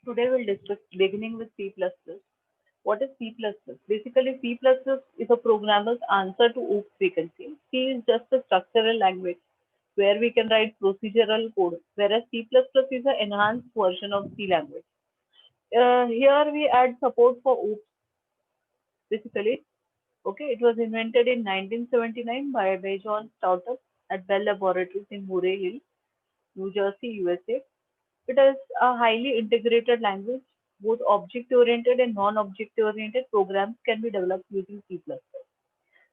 Today we'll discuss beginning with C++. What is C++? Basically, C++ is a programmer's answer to OOPS vacancy. C is just a structural language where we can write procedural code, whereas C++ is an enhanced version of C language. Here we add support for OOPS. Basically, okay, it was invented in 1979 by John Stoughton at Bell Laboratories in Murray Hill, New Jersey, USA. It is a highly integrated language. Both object-oriented and non-object-oriented programs can be developed using C++.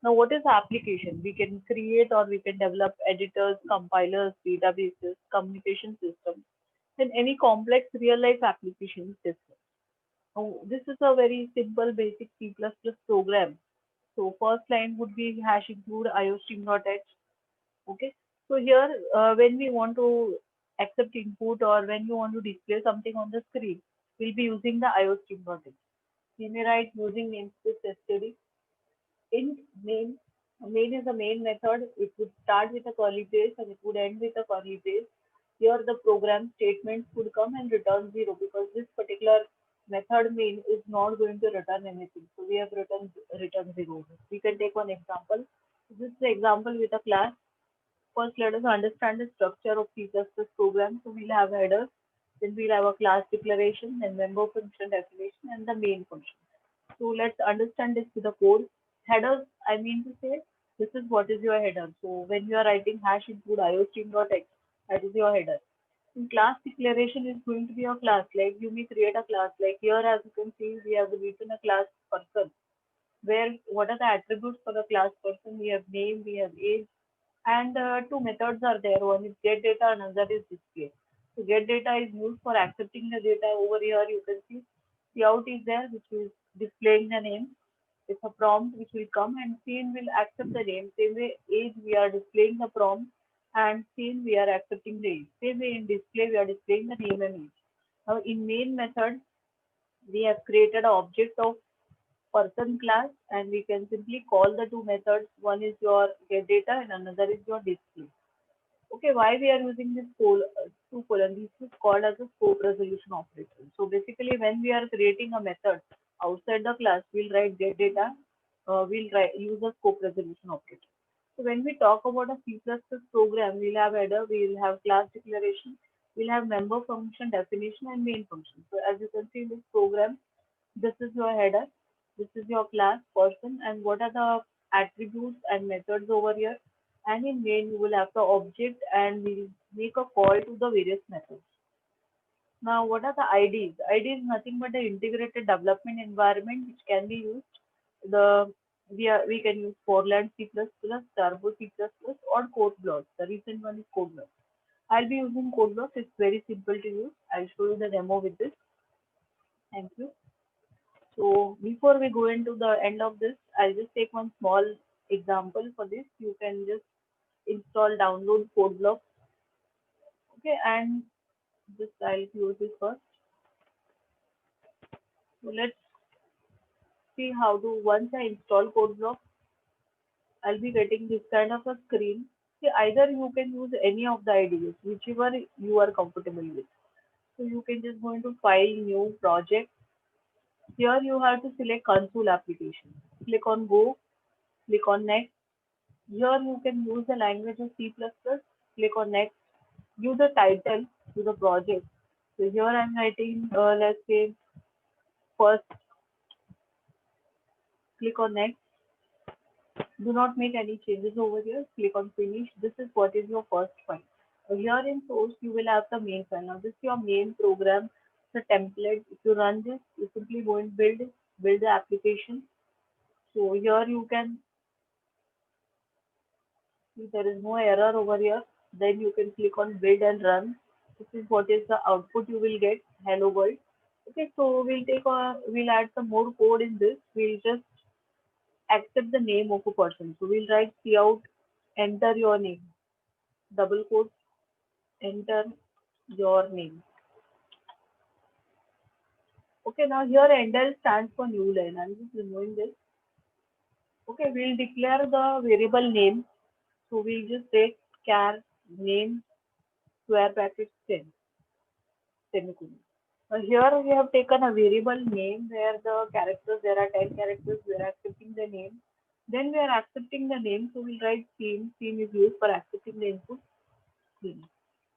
Now, what is application? We can create or we can develop editors, compilers, databases, communication systems, and any complex real-life application system. Now, this is a very simple basic C++ program. So first line would be hash include iostream.h. Okay. So here, when we want to accept input or when you want to display something on the screen, we'll be using the iostream.h. We may write using namespace std. Int main. Main is a main method. It would start with a curly brace and it would end with a curly brace. Here the program statements would come and return zero because this particular method main is not going to return anything. So we have return zero. We can take one example. This is the example with a class. First, let us understand the structure of C++ program. So we'll have headers, then we'll have a class declaration, then member function definition, and the main function. So let's understand this with the code. Headers, I mean to say, this is what is your header. So when you are writing hash include iostream.x, that is your header. And class declaration is going to be a class. Like you may create a class. Like here, as you can see, we have written a class person. Where what are the attributes for the class person? We have name, we have age, and two methods are there. One is get data, another is display. So get data is used for accepting the data. Over here you can see cout is there, which is displaying the name. It's a prompt which will come and scene will accept the name. Same way age we are displaying the prompt and scene we are accepting the age. Same way in display we are displaying the name and age. Now in main method we have created an object of person class and we can simply call the two methods. One is your get data and another is your display. Okay, why we are using this two colon? This is called as a scope resolution operator. So basically, when we are creating a method outside the class, we'll write get data. Use a scope resolution operator. So when we talk about a C++ program, we'll have header, we'll have class declaration, we'll have member function definition and main function. So as you can see in this program, this is your header, this is your class person, and what are the attributes and methods over here. And in main, you will have the object and we'll make a call to the various methods. Now, what are the IDs? ID is nothing but the integrated development environment which can be used. The we can use Forland C++, Turbo C++, or CodeBlocks. The recent one is CodeBlocks. I'll be using CodeBlocks. It's very simple to use. I'll show you the demo with this. Thank you. So before we go into the end of this, I'll just take one small example for this. You can just install, download CodeBlocks. Okay, and just I'll close this first. So let's see how to, once I install CodeBlocks, I'll be getting this kind of a screen. See, either you can use any of the IDEs, whichever you are comfortable with. So you can just go into File, New, Project. Here you have to select Console application. Click on Go, click on Next. Here you can use the language of C++. Click on Next. Give the title to the project. So here I'm writing, let's say, first. Click on Next. Do not make any changes over here. Click on Finish. This is what is your first file. Here in source, you will have the main file. Now this is your main program, the template. If you run this, you simply go and build the application. So here you can see there is no error over here. Then you can click on build and run. This is what is the output you will get. Hello world. Okay, so we'll add some more code in this. We'll just accept the name of a person. So we'll write cout, enter your name, double quote, enter your name. Okay, now here enter stands for new line. I'm just removing this. Okay, we'll declare the variable name. So we'll just take char name square bracket 10 semicolon. Here we have taken a variable name where the characters, there are 10 characters, we are accepting the name. Then we are accepting the name, so we'll write scene. Scene is used for accepting the input scene.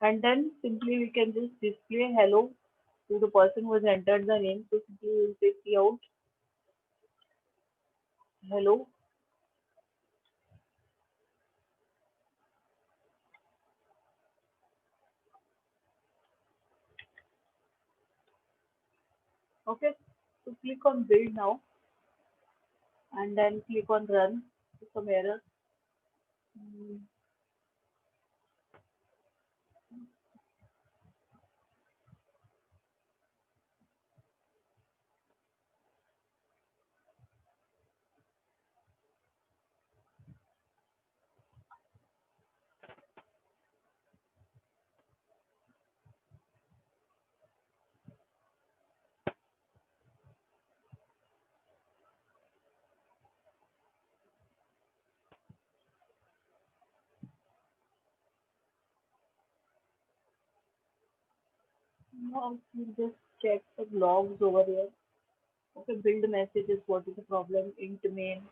And then simply we can just display hello to the person who has entered the name. So simply we will say see out hello. Okay, so click on build now and then click on run. Some error. Mm, Now we'll just check the logs over here. Okay, build messages. What is the problem? Int main.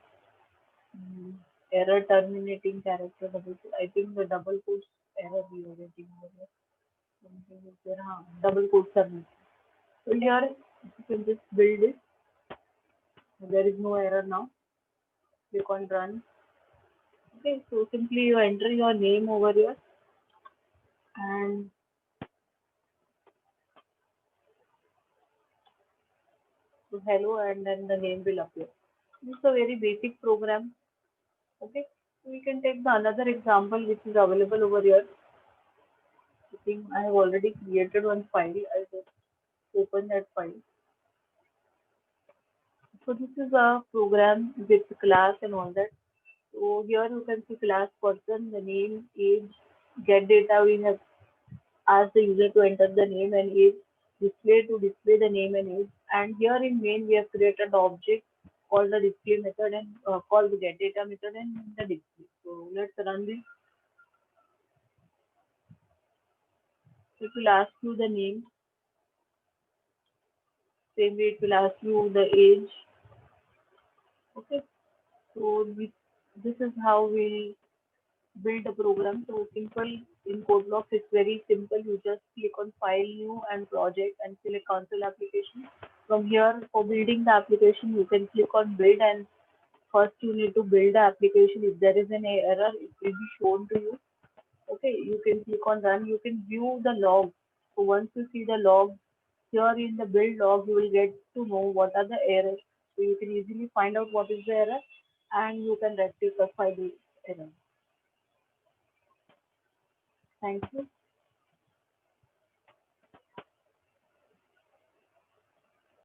Mm, error terminating character double quote. I think the double quotes error we are getting over here. Something is there. Double quotes are missing. So here you can just build it. There is no error now. Click on run. Okay, so simply you enter your name over here and so hello and then the name will appear. This is a very basic program. Okay, so we can take the another example which is available over here. I think I have already created one file. I just open that file. So this is a program with class and all that. So here you can see class person, the name, age, get data. We have asked the user to enter the name and age, display to display the name and age. And here in main we have created the object called the display method and called the get data method and the display. So let's run this. It will ask you the name. Same way it will ask you the age. Okay. So this is how we build a program. So simple in CodeBlocks, it's very simple. You just click on File, New and Project and select Console Application. From here, for building the application, you can click on Build and first you need to build the application. If there is an error, it will be shown to you. Okay, you can click on Run. You can view the log. So once you see the log, here in the build log, you will get to know what are the errors. So you can easily find out what is the error and you can rectify the error. Thank you.